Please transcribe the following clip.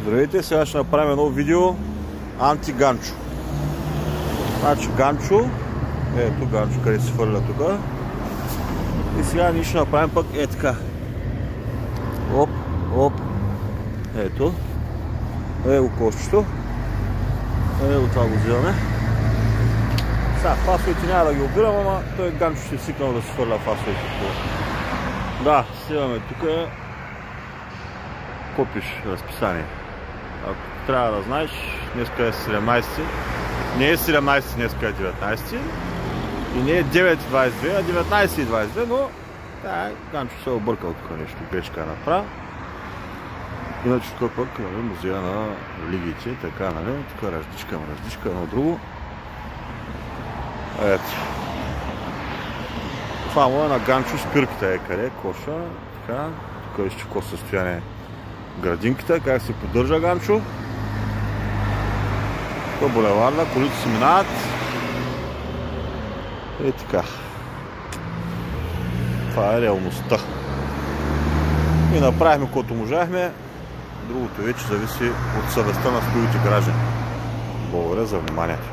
Здравейте, сега ще направим едно видео анти-ганчо. Значи ганчо, ето ганчо, къде се хвърля тук. И сега ние ще направим пък така. Оп, оп. Ето. Его кошчето. Его това го взимаме. Сега фасовете няма да ги обирам, ама той ганчо ще е свикнал да се хвърля фасовете. Да, снимаме тук. Копиш разписание. Ако трябва да знаеш, днеска е 17. Не е 17, днеска е 19. И не е 9.22, а 19.22, но ганчо се е объркал тук нещо, грешка направи. Иначе тук пък музея на религиите, така, нали, тук раздичка, едно друго. Ето. Това му е на ганчо спирката е къде, коша, така, тук вижте в какво състояние градинката, как се поддържа ганчо. Тук е булеварда, колите си минават. И така. Това е реалността. И направихме каквото можахме. Другото вече зависи от съвестта на своите граждани. Благодаря за вниманието.